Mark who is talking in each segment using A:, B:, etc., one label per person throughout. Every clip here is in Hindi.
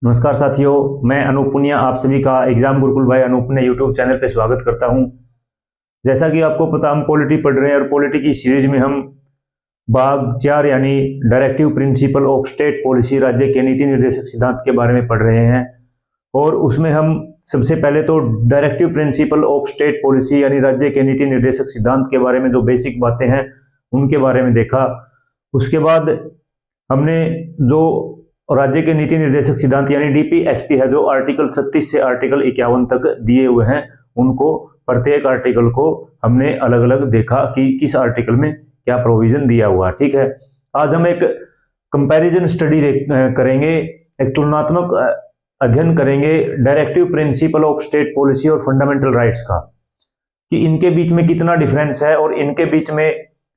A: नमस्कार साथियों, मैं अनूप पुनिया आप सभी का एग्जाम गुरुकुल भाई अनूप ने यूट्यूब चैनल पे स्वागत करता हूं। जैसा कि आपको पता, हम पॉलिटी पढ़ रहे हैं और पॉलिटी की सीरीज में हम भाग 4 यानी directive principle of state policy, राज्य के नीति निर्देशक सिद्धांत के बारे में पढ़ रहे हैं। और उसमें हम सबसे पहले तो directive principle of state policy यानी राज्य के नीति निर्देशक सिद्धांत के बारे में जो बेसिक बातें हैं उनके बारे में देखा। उसके बाद हमने जो राज्य के नीति निर्देशक सिद्धांत यानी डीपीएसपी है, जो आर्टिकल 36 से आर्टिकल 51 तक दिए हुए हैं, उनको प्रत्येक आर्टिकल को हमने अलग अलग देखा कि किस आर्टिकल में क्या प्रोविजन दिया हुआ। ठीक है, आज हम एक कंपैरिजन स्टडी करेंगे, एक तुलनात्मक अध्ययन करेंगे directive principle of state policy और फंडामेंटल राइट्स का, कि इनके बीच में कितना डिफरेंस है और इनके बीच में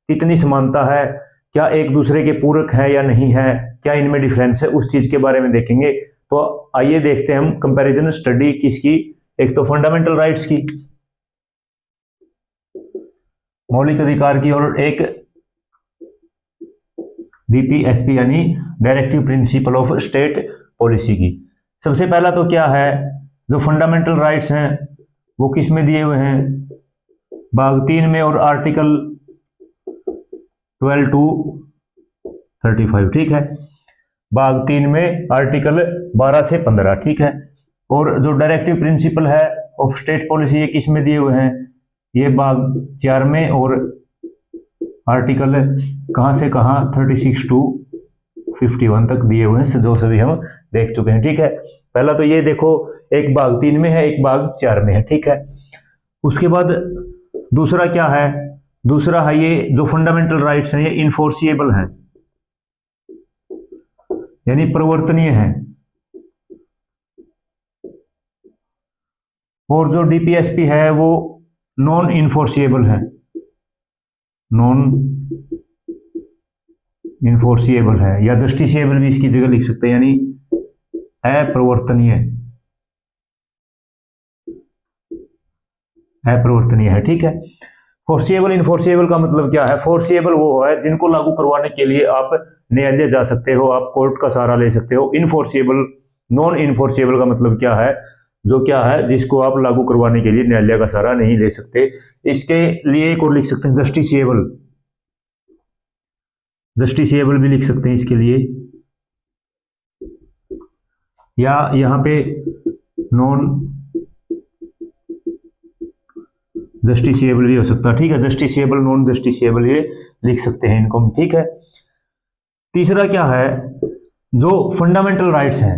A: कितनी समानता है, क्या एक दूसरे के पूरक है या नहीं है, क्या इनमें डिफरेंस है, उस चीज के बारे में देखेंगे। तो आइए देखते हैं हम कंपैरिजन स्टडी किसकी, एक तो फंडामेंटल राइट्स की, मौलिक अधिकार की, और एक डीपीएसपी यानी directive principle of state policy की। सबसे पहला तो क्या है, जो फंडामेंटल राइट्स हैं वो किस में दिए हुए हैं, भाग 3 में और आर्टिकल 12 to 35। ठीक है, भाग 3 में आर्टिकल 12 से 15। ठीक है, और जो डायरेक्टिव प्रिंसिपल है ऑफ स्टेट पॉलिसी ये किस में दिए हुए हैं, ये भाग 4 में और आर्टिकल कहां से कहां 36 to 51 तक दिए हुए हैं, जो सभी हम देख चुके हैं। ठीक है, पहला तो ये देखो, एक भाग 3 में है, एक भाग 4 में है। ठीक है, उसके बाद दूसरा क्या है, दूसरा है ये जो फंडामेंटल राइट्स हैं ये इनफोर्सिएबल हैं यानी प्रवर्तनीय हैं, और जो डीपीएसपी है वो नॉन इनफोर्सिएबल है, नॉन इनफोर्सिएबल है, या जस्टिसिएबल भी इसकी जगह लिख सकते हैं, यानी अप्रवर्तनीय, अप्रवर्तनीय है। ठीक है, फोर्सिएबल इनफोर्सिएबल का मतलब क्या है, फोर्सिएबल वो है जिनको लागू करवाने के लिए आप न्यायालय जा सकते हो, आप कोर्ट का सहारा ले सकते हो। इनफोर्सिएबल, नॉन इनफोर्सिएबल का मतलब क्या है, जो क्या है जिसको आप लागू करवाने के लिए न्यायालय का सहारा नहीं ले सकते। इसके लिए एक और लिख सकते हैं जस्टिसिएबल, जस्टिसिएबल भी लिख सकते हैं इसके लिए, या यहां पे नॉन जस्टिसिएबल भी हो सकता है। ठीक है, जस्टिसिएबल, नॉन जस्टिसिएबल ये लिख सकते हैं इनको। ठीक है, तीसरा क्या है, जो फंडामेंटल राइट्स हैं,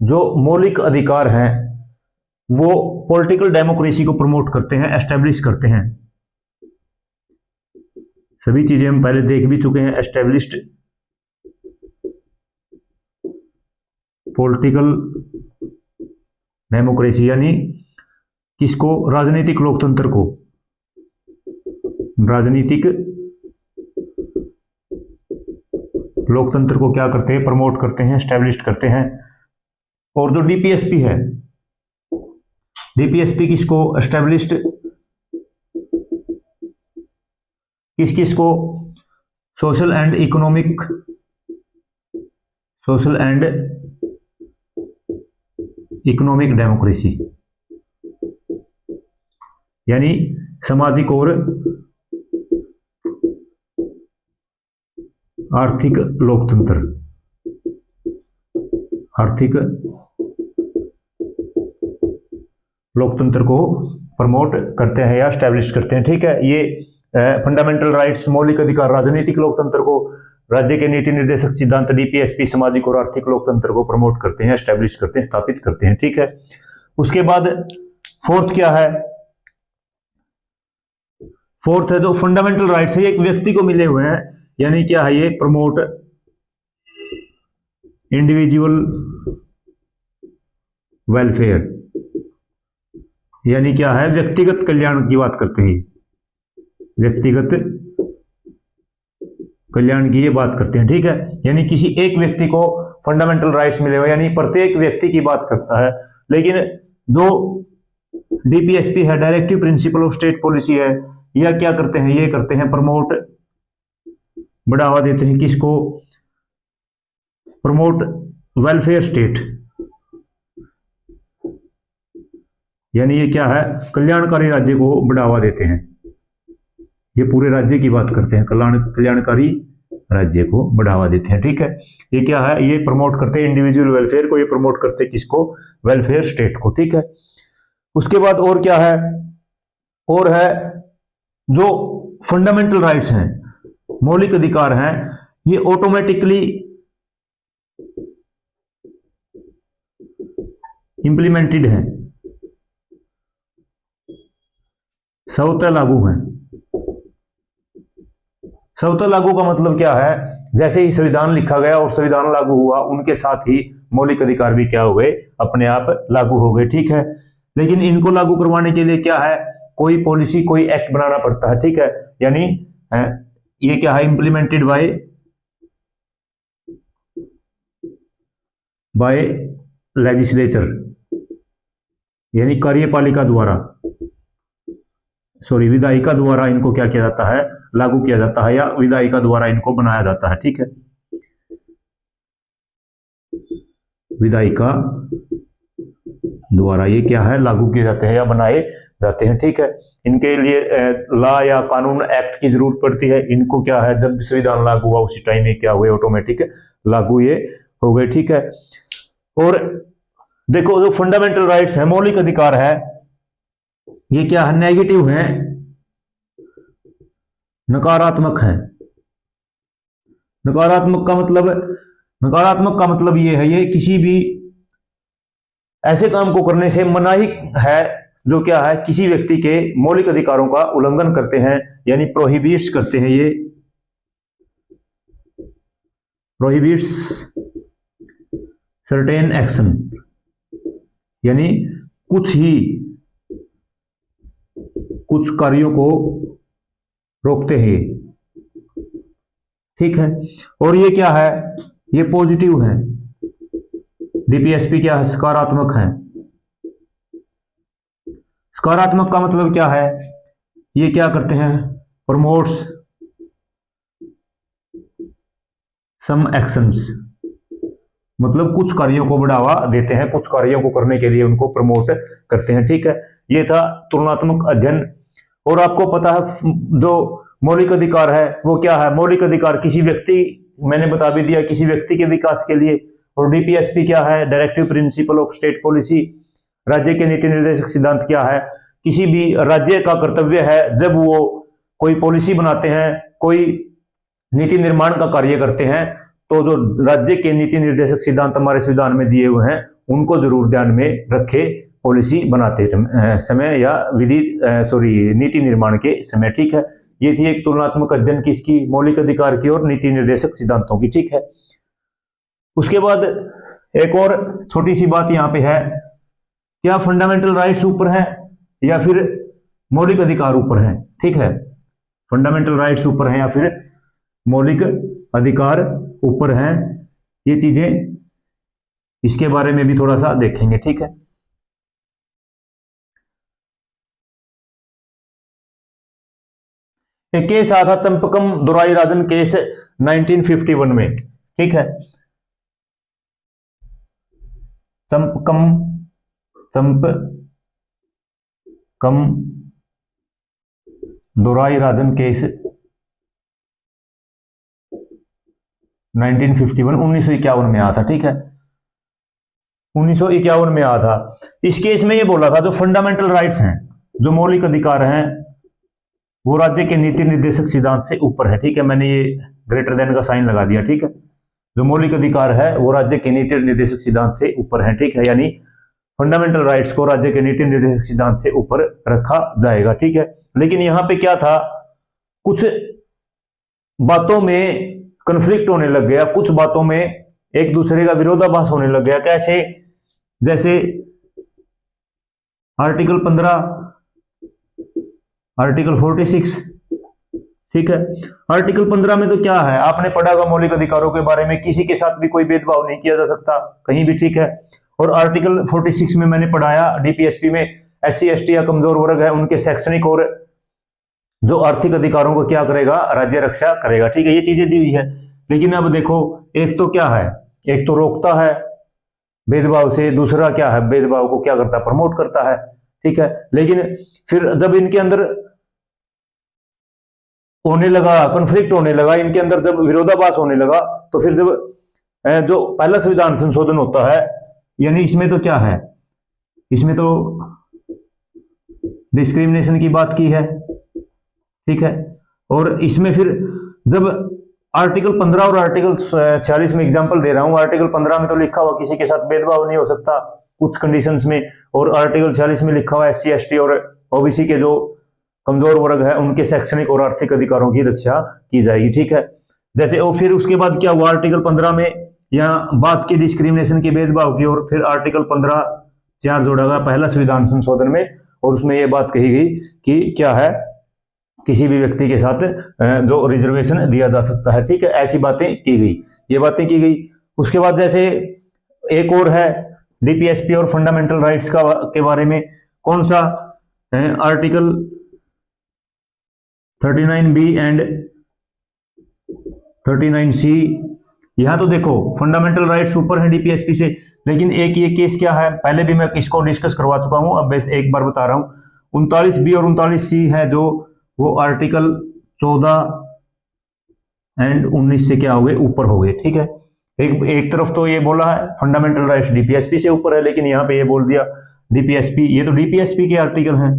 A: जो मौलिक अधिकार हैं, वो पॉलिटिकल डेमोक्रेसी को प्रमोट करते हैं, एस्टेब्लिश करते हैं। सभी चीजें हम पहले देख भी चुके हैं। एस्टेब्लिश्ड पॉलिटिकल डेमोक्रेसी यानी किसको, राजनीतिक लोकतंत्र को, राजनीतिक लोकतंत्र को क्या करते हैं, प्रमोट करते हैं, एस्टेब्लिश करते हैं। और जो डीपीएसपी है, डीपीएसपी किसको, एस्टेब्लिश्ड किसको, social and economic, social and economic democracy यानी सामाजिक और आर्थिक लोकतंत्र, आर्थिक लोकतंत्र को प्रमोट करते हैं या एस्टैब्लिश करते हैं। ठीक है, ये फंडामेंटल राइट्स, मौलिक अधिकार, राजनीतिक लोकतंत्र को, राज्य के नीति निर्देशक सिद्धांत डीपीएसपी सामाजिक और आर्थिक लोकतंत्र को प्रमोट करते हैं, एस्टैब्लिश करते हैं, स्थापित करते हैं। ठीक है, उसके बाद फोर्थ क्या है, फोर्थ है जो फंडामेंटल राइट्स है, ये एक व्यक्ति को मिले हुए हैं, यानी क्या है, ये प्रमोट इंडिविजुअल वेलफेयर, यानी क्या है, व्यक्तिगत कल्याण की बात करते हैं, व्यक्तिगत कल्याण की ये बात करते हैं। ठीक है, यानी किसी एक व्यक्ति को फंडामेंटल राइट्स मिले हुए, यानी प्रत्येक व्यक्ति की बात करता है। लेकिन जो डीपीएसपी है, directive principle of state policy है, यह क्या करते हैं, ये करते हैं प्रमोट, बढ़ावा देते हैं किसको, प्रमोट वेलफेयर स्टेट, यानी ये क्या है, कल्याणकारी राज्य को बढ़ावा देते हैं। ये पूरे राज्य की बात करते हैं, कल्याणकारी राज्य को बढ़ावा देते हैं। ठीक है, ये क्या है, ये प्रमोट करते हैं इंडिविजुअल वेलफेयर को, ये प्रमोट करते हैं किसको, वेलफेयर स्टेट को। ठीक है, उसके बाद और क्या है, और है जो फंडामेंटल राइट्स हैं, मौलिक अधिकार हैं, ये ऑटोमेटिकली इंप्लीमेंटेड हैं, स्वतः लागू हैं। स्वतः लागू का मतलब क्या है, जैसे ही संविधान लिखा गया और संविधान लागू हुआ, उनके साथ ही मौलिक अधिकार भी क्या हो गए, अपने आप लागू हो गए। ठीक है, लेकिन इनको लागू करवाने के लिए क्या है, कोई पॉलिसी, कोई एक्ट बनाना पड़ता है। ठीक है, यानी ये क्या है, इंप्लीमेंटेड बाय लेजिस्लेचर, यानी कार्यपालिका द्वारा, विधायिका द्वारा इनको क्या किया जाता है, लागू किया जाता है, या विधायिका द्वारा इनको बनाया जाता है। ठीक है, विधायिका द्वारा ये क्या है, लागू किए जाते हैं या बनाए जाते हैं। ठीक है, इनके लिए लॉ या कानून एक्ट की जरूरत पड़ती है। इनको क्या है, जब संविधान लागू हुआ उसी टाइम में क्या हुए, ऑटोमेटिक लागू ये हो गए। ठीक है, और देखो जो फंडामेंटल राइट्स है, मौलिक अधिकार है, ये क्या है, नेगेटिव है, नकारात्मक है। नकारात्मक का मतलब ये है, ये किसी भी ऐसे काम को करने से मनाही है जो क्या है, किसी व्यक्ति के मौलिक अधिकारों का उल्लंघन करते हैं, यानी प्रोहिबिट्स करते हैं। ये प्रोहिबिट्स सर्टेन एक्शन, यानी कुछ कार्यों को रोकते हैं। ठीक है, और ये क्या है, ये पॉजिटिव है। डीपीएसपी क्या है, सकारात्मक है। सकारात्मक का मतलब क्या है, ये क्या करते हैं, प्रमोट्स सम एक्शंस, मतलब कुछ कार्यों को बढ़ावा देते हैं, कुछ कार्यों को करने के लिए उनको प्रमोट करते हैं। ठीक है, ये था तुलनात्मक अध्ययन। और आपको पता है जो मौलिक अधिकार है वो क्या है, मौलिक अधिकार किसी व्यक्ति, मैंने बता भी दिया, किसी व्यक्ति के विकास के लिए। और डीपीएसपी क्या है, directive principle of state policy, राज्य के नीति निर्देशक सिद्धांत क्या है, किसी भी राज्य का कर्तव्य है जब वो कोई पॉलिसी बनाते हैं, कोई नीति निर्माण का कार्य करते हैं, तो जो राज्य के नीति निर्देशक सिद्धांत हमारे संविधान में दिए हुए हैं उनको जरूर ध्यान में रखे पॉलिसी बनाते समय या नीति निर्माण के समय। ठीक है, ये थी एक तुलनात्मक अध्ययन किसकी, मौलिक अधिकार की और नीति निर्देशक सिद्धांतों की। ठीक है, उसके बाद एक और छोटी सी बात यहाँ पे है, क्या फंडामेंटल राइट्स ऊपर है या फिर मौलिक अधिकार ऊपर है। ठीक है, फंडामेंटल राइट्स ऊपर है या फिर मौलिक अधिकार ऊपर हैं, ये चीजें इसके बारे में भी थोड़ा सा देखेंगे। ठीक है, एक केस आया था चंपकम दोराई राजन केस 1951 में। ठीक है, चंपकम दोराई राजन केस 1951 में आया था। ठीक है, 1951 में आया था। इस केस में ये बोला था जो फंडामेंटल राइट्स हैं, जो मौलिक अधिकार हैं, वो राज्य के नीति निर्देशक सिद्धांत से ऊपर है। ठीक है, मैंने ये ग्रेटर देन का साइन लगा दिया। ठीक है, जो मौलिक अधिकार है वो राज्य के नीति निर्देशक सिद्धांत से ऊपर है। ठीक है, यानी फंडामेंटल राइट्स को राज्य के नीति निर्देशक सिद्धांत से ऊपर रखा जाएगा। ठीक है, लेकिन यहां पे क्या था, कुछ बातों में कन्फ्लिक्ट होने लग गया, कुछ बातों में एक दूसरे का विरोधाभास होने लग गया। कैसे, जैसे आर्टिकल 15, आर्टिकल 46। ठीक है, आर्टिकल 15 में तो क्या है, आपने पढ़ा होगा मौलिक अधिकारों के बारे में, किसी के साथ भी कोई भेदभाव नहीं किया जा सकता कहीं भी। ठीक है, और आर्टिकल 46 में मैंने पढ़ाया डीपीएसपी में, SC ST या कमजोर वर्ग है उनके शैक्षणिक और जो आर्थिक अधिकारों को क्या करेगा, राज्य रक्षा करेगा। ठीक है, ये चीजें दी हुई है। लेकिन अब देखो, एक तो क्या है, एक तो रोकता है भेदभाव से, दूसरा क्या है, भेदभाव को क्या करता है, प्रमोट करता है। ठीक है। लेकिन फिर जब इनके अंदर होने लगा, कॉन्फ्लिक्ट होने लगा, इनके अंदर जब विरोधाभास होने लगा, तो फिर जब जो पहला संविधान संशोधन होता है, यानी इसमें तो क्या है, इसमें तो डिस्क्रिमिनेशन की बात की है, ठीक है। और इसमें फिर जब आर्टिकल 15 और आर्टिकल 46 में एग्जांपल दे रहा हूं, आर्टिकल 15 में तो लिखा हुआ किसी के साथ भेदभाव नहीं हो सकता कुछ कंडीशंस में, और आर्टिकल 46 में लिखा हुआ SC ST और OBC के जो कमजोर वर्ग है उनके शैक्षणिक और आर्थिक अधिकारों की रक्षा की जाएगी, ठीक है। जैसे और फिर उसके बाद क्या हुआ, आर्टिकल 15 में यहाँ बात की डिस्क्रिमिनेशन के भेदभाव की, और फिर आर्टिकल 15(4) जोड़ा गया पहला संविधान संशोधन में, और उसमें यह बात कही गई कि क्या है, किसी भी व्यक्ति के साथ जो रिजर्वेशन दिया जा सकता है, ठीक है। ऐसी बातें की गई, ये बातें की गई। उसके बाद जैसे एक और है DPSP और फंडामेंटल राइट्स के बारे में, कौन सा है, आर्टिकल 39B एंड 39C। यहां तो देखो फंडामेंटल राइट्स ऊपर है DPSP से, लेकिन एक ये केस क्या है, पहले भी मैं इसको डिस्कस करवा चुका हूं, अब बस एक बार बता रहा हूं। 39B और 39C है जो, वो आर्टिकल 14 एंड 19 से क्या हो गए, ऊपर हो गए, ठीक है। एक तरफ तो ये बोला है फंडामेंटल राइट्स DPSP से ऊपर है, लेकिन यहाँ पे ये बोल दिया DPSP, ये तो DPSP के आर्टिकल हैं,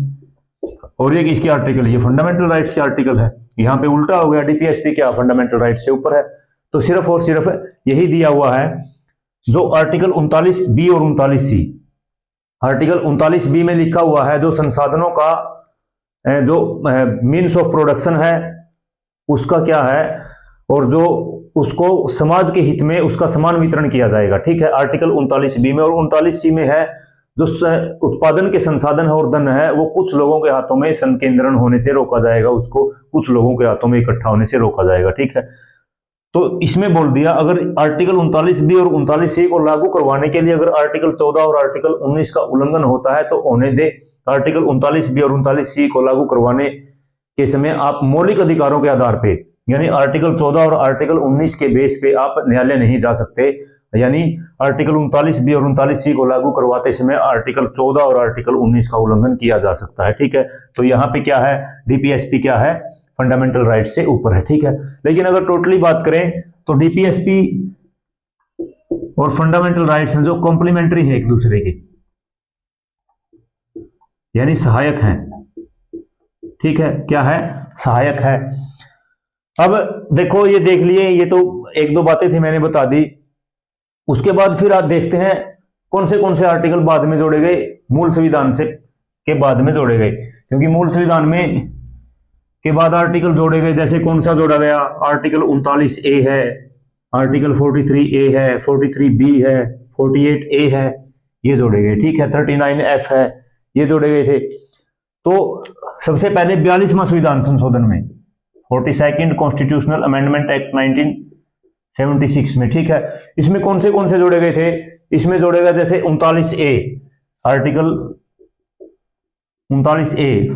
A: और ये किसके आर्टिकल, ये फंडामेंटल राइट्स के आर्टिकल है। यहाँ पे उल्टा हो गया, DPSP क्या फंडामेंटल राइट्स से ऊपर है। तो सिर्फ और सिर्फ यही दिया हुआ है जो आर्टिकल 39B और 39C। आर्टिकल 39B में लिखा हुआ है जो संसाधनों का जो मीन्स ऑफ प्रोडक्शन है उसका क्या है, और जो उसको समाज के हित में उसका समान वितरण किया जाएगा, ठीक है, आर्टिकल 39B में। और 39C में है जो उत्पादन के संसाधन है और धन है वो कुछ लोगों के हाथों में संकेंद्रण होने से रोका जाएगा, उसको कुछ लोगों के हाथों में इकट्ठा होने से रोका जाएगा, ठीक है। तो इसमें बोल दिया अगर आर्टिकल 39B और 39C को लागू करवाने के लिए अगर आर्टिकल 14 और आर्टिकल 19 का उल्लंघन होता है तो होने दे। आर्टिकल 39B और 39C को लागू करवाने के समय आप मौलिक अधिकारों के आधार पे, यानी आर्टिकल 14 और आर्टिकल 19 के बेस पे आप न्यायालय नहीं जा सकते, यानी आर्टिकल 39B और 39C को लागू करवाते समय आर्टिकल 14 और आर्टिकल 19 का उल्लंघन किया जा सकता है, ठीक है। तो यहाँ पे क्या है, DPSP क्या है, फंडामेंटल राइट से ऊपर है, ठीक है। लेकिन अगर टोटली बात करें तो DPSP और फंडामेंटल राइट्स हैं जो कॉम्प्लीमेंट्री है एक दूसरे के, यानी सहायक हैं, ठीक है। क्या है, सहायक है। अब देखो ये देख लिए, ये तो एक दो बातें थी मैंने बता दी। उसके बाद फिर आप देखते हैं कौन से आर्टिकल बाद में जोड़े गए, मूल संविधान से के बाद में जोड़े गए, क्योंकि मूल संविधान में के बाद आर्टिकल जोड़े गए। जैसे कौन सा जोड़ा गया, आर्टिकल 39A है, आर्टिकल 43A है, 43B है, 48A है, ये जोड़े गए, ठीक है। 39F है, ये जोड़े गए थे। तो सबसे पहले 42वां संविधान संशोधन में 42nd कॉन्स्टिट्यूशनल अमेंडमेंट एक्ट 1976 में, ठीक है। इसमें कौन से जोड़े गए थे, इसमें जोड़े गए जैसे 39A, आर्टिकल 39A,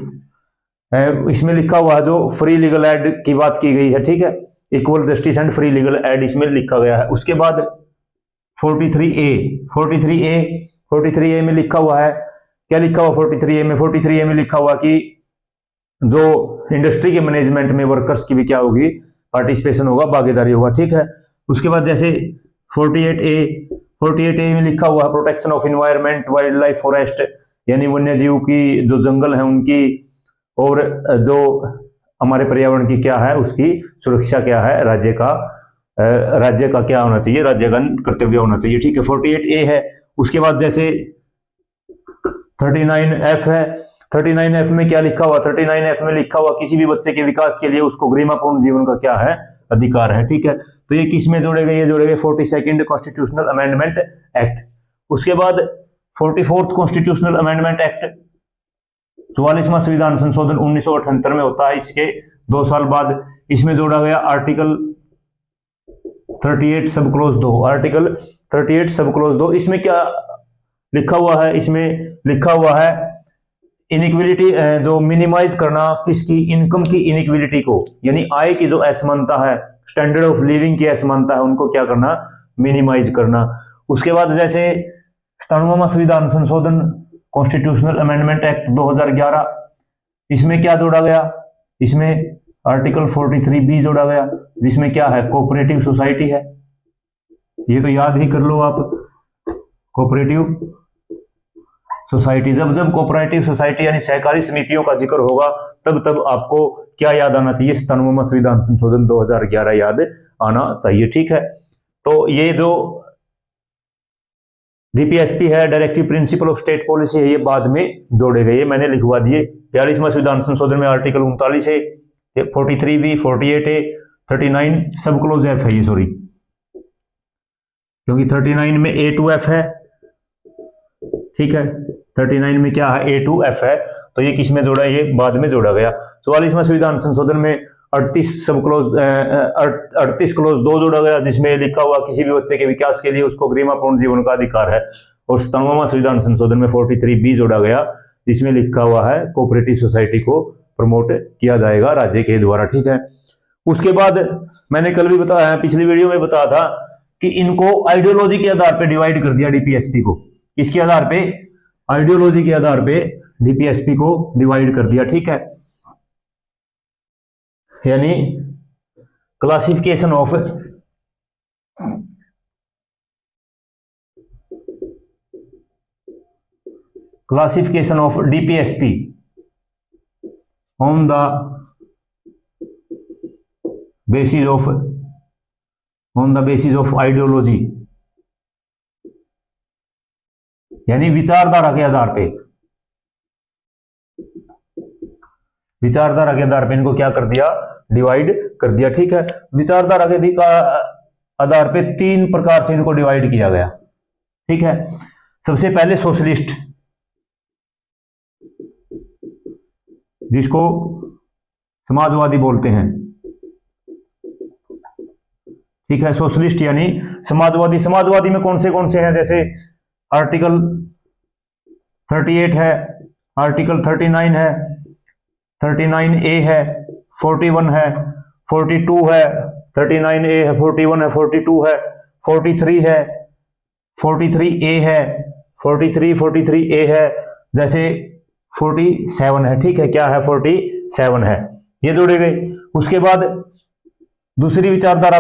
A: इसमें लिखा हुआ है जो फ्री लीगल एड की बात की गई है, ठीक है, equal justice and free legal aid इसमें लिखा गया है। उसके बाद 43A में लिखा हुआ है, क्या लिखा हुआ 43A में, 43A में लिखा हुआ कि जो इंडस्ट्री के मैनेजमेंट में वर्कर्स की भी क्या होगी, पार्टिसिपेशन होगा, भागीदारी होगा, ठीक है। उसके बाद जैसे 48A में लिखा हुआ है protection of environment, wild life, forest, यानी वन्य जीव की जो जंगल है उनकी, और जो हमारे पर्यावरण की क्या है उसकी सुरक्षा क्या है, राज्य का क्या होना चाहिए, राज्य का कर्तव्य होना चाहिए, ठीक है। 48A है। उसके बाद जैसे 39F है, 39F में क्या लिखा हुआ, 39F में लिखा हुआ किसी भी बच्चे के विकास के लिए उसको गरिमापूर्ण जीवन का क्या है, अधिकार है, ठीक है। तो ये किस में जोड़े गए, ये जोड़े गए 42nd कॉन्स्टिट्यूशनल अमेंडमेंट एक्ट। उसके बाद 44th कॉन्स्टिट्यूशनल अमेंडमेंट एक्ट, 44वां संविधान संशोधन 1978 में होता है, इसके 2 साल बाद इसमें जोड़ा गया आर्टिकल 38 सब क्लोज 2, आर्टिकल 38 सब क्लोज 2। इसमें क्या लिखा हुआ है, इसमें लिखा हुआ है इनइक्विलिटी जो मिनिमाइज करना, किसकी, इनकम की इनइक्विलिटी को, यानी आय की जो असमानता है, स्टैंडर्ड ऑफ लिविंग की असमानता है, उनको क्या करना, मिनिमाइज करना। उसके बाद जैसे 97वां संविधान संशोधन कॉन्स्टिट्यूशनल अमेंडमेंट एक्ट 2011, इसमें क्या जोड़ा गया, इसमें आर्टिकल 43B जोड़ा गया, जिसमें क्या है, कोऑपरेटिव सोसाइटी है। ये तो याद ही कर लो आप, कोऑपरेटिव सोसाइटी। जब जब कोऑपरेटिव सोसाइटी यानी सहकारी समितियों का जिक्र होगा तब तब आपको क्या याद आना चाहिए, 97वां संविधान संशोधन 2011 याद आना चाहिए। ठीक है, तो ये जो डीपीएसपी है, directive principle of state policy है, ये बाद में जोड़े गए, मैंने लिखवा दिए। 42वां संविधान संशोधन में आर्टिकल 39 है, 43B, 48A, 39 सब क्लोज एफ है ये, सॉरी, क्योंकि 39 में A to F है। ठीक है, 39 में क्या है, A to F है, तो ये किस में जोड़ा है, ये बाद में जोड़ा गया। 44वां संविधान संशोधन में 38 क्लोज 2 जोड़ा गया, जिसमें लिखा हुआ किसी भी बच्चे के विकास के लिए उसको गरिमापूर्ण जीवन का अधिकार है। और 97वां संविधान संशोधन में 43B जोड़ा गया, जिसमें लिखा हुआ है कोऑपरेटिव सोसाइटी को प्रमोट किया जाएगा राज्य के द्वारा। ठीक है, उसके बाद मैंने कल भी बताया, पिछली वीडियो में बताया था कि इनको आइडियोलॉजी के आधार पर डिवाइड कर दिया डीपीएसपी को। किसके आधार पे, आइडियोलॉजी के आधार पे डीपीएसपी को डिवाइड कर दिया। ठीक है, यानी classification of DPSP on the basis of ideology, यानी विचारधारा के आधार पे, विचारधारा के आधार पे इनको क्या कर दिया, डिवाइड कर दिया। ठीक है, विचारधारा के आधार पे 3 प्रकार से इनको डिवाइड किया गया। ठीक है, सबसे पहले सोशलिस्ट, जिसको समाजवादी बोलते हैं। ठीक है, सोशलिस्ट यानी समाजवादी। समाजवादी में कौन से हैं, जैसे आर्टिकल 38 है, आर्टिकल 39 है, 39A है, 41 है, 42 है, 39A है, 41 है, 42 है, 43 है, 43A है, 43A है, जैसे 47 है। ठीक है, क्या है, 47 है, ये जोड़े गए। उसके बाद दूसरी विचारधारा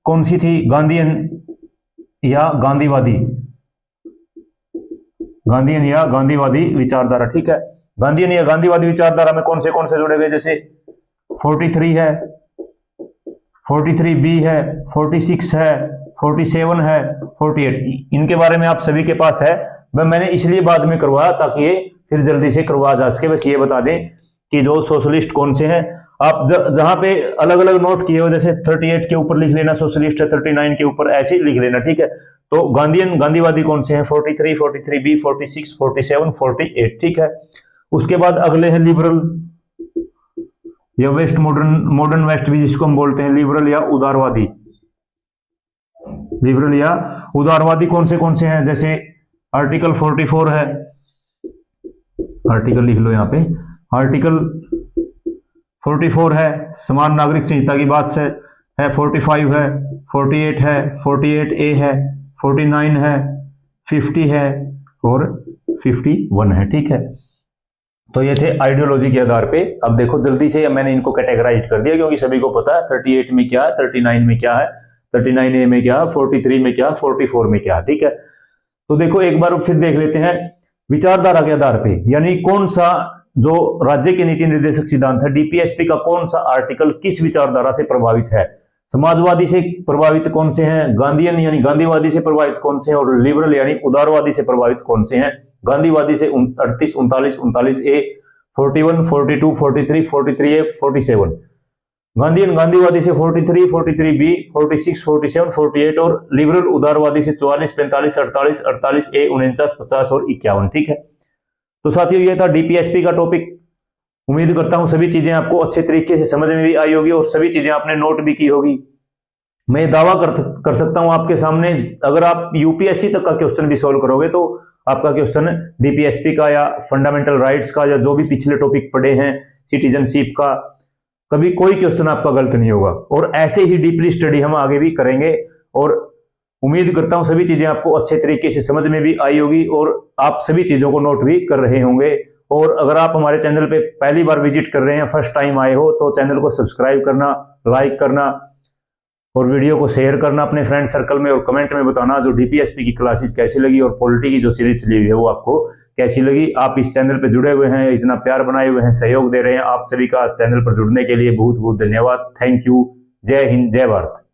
A: कौन सी थी, गांधीयन या गांधीवादी, गांधीयन या गांधीवादी विचारधारा। ठीक है, गांधीयन या गांधीवादी विचारधारा में कौन से जोड़े गए, जैसे 43 है, 43B है, 46 है, 47 है, 48। इनके बारे में आप सभी के पास है, मैंने इसलिए बाद में करवाया ताकि ये फिर जल्दी से करवा जा सके। बस ये बता दें कि जो सोशलिस्ट कौन से हैं, आप जहां पे अलग अलग नोट किए हो, जैसे 38 के ऊपर लिख लेना सोशलिस्ट है, 39 के ऊपर ऐसे ही लिख लेना। ठीक है, तो गांधीयन गांधीवादी कौन से हैं, 43, 43B, 46, 47, 48। ठीक है, उसके बाद अगले हैं लिबरल या वेस्ट, मॉडर्न वेस्ट भी जिसको हम बोलते हैं, लिबरल या उदारवादी। लिबरल या उदारवादी कौन से हैं, जैसे आर्टिकल 44 है, आर्टिकल लिख लो यहाँ पे, आर्टिकल 44 है, समान नागरिक संहिता की बात से है, 45 है, 48 है, 48A है, 49 है, 50 है और 51 है। ठीक है, तो ये थे आइडियोलॉजी के आधार पे। अब देखो जल्दी से मैंने इनको कैटेगराइज कर दिया, क्योंकि सभी को पता है 38 में क्या है, 39 में क्या है, 39A में क्या है, 43 में क्या है, 44 में क्या है। ठीक है, तो देखो एक बार फिर देख लेते हैं विचारधारा के आधार पे, यानी कौन सा जो राज्य के नीति निर्देशक सिद्धांत है, डीपीएसपी का कौन सा आर्टिकल किस विचारधारा से प्रभावित है। समाजवादी से प्रभावित कौन से हैं, गांधीयन यानी गांधीवादी से प्रभावित कौन से हैं, और लिबरल यानी उदारवादी से प्रभावित कौन से हैं। गांधीवादी से 38, 39, 39A, 41, 42, 43, 43A, 47। गांधीयन गांधीवादी से 43, 43B, 46, 47, 48 और लिबरल उदारवादी से 44, 45, 48, 48A, 49, 50 और 51। ठीक है, तो साथियों ये था डीपीएसपी का टॉपिक। उम्मीद करता हूं सभी चीजें आपको अच्छे तरीके से समझ में भी आई होगी और सभी चीजें आपने नोट भी की होगी। मैं दावा कर सकता हूं आपके सामने, अगर आप यूपीएससी तक का क्वेश्चन भी सोल्व करोगे तो आपका क्वेश्चन डीपीएसपी का या फंडामेंटल राइट्स का या जो भी पिछले टॉपिक पढ़े हैं, सिटीजनशिप का, कभी कोई क्वेश्चन आपका गलत नहीं होगा। और ऐसे ही डीपली स्टडी हम आगे भी करेंगे और उम्मीद करता हूं सभी चीजें आपको अच्छे तरीके से समझ में भी आई होगी और आप सभी चीजों को नोट भी कर रहे होंगे। और अगर आप हमारे चैनल पे पहली बार विजिट कर रहे हैं, फर्स्ट टाइम आए हो, तो चैनल को सब्सक्राइब करना, लाइक करना और वीडियो को शेयर करना अपने फ्रेंड सर्कल में, और कमेंट में बताना जो डीपीएसपी की क्लासेस कैसी लगी और पॉलिटी की जो सीरीज चली हुई है वो आपको कैसी लगी। आप इस चैनल पे जुड़े हुए हैं, इतना प्यार बनाए हुए हैं, सहयोग दे रहे हैं, आप सभी का चैनल पर जुड़ने के लिए बहुत बहुत धन्यवाद। Thank you. जय हिंद, जय भारत।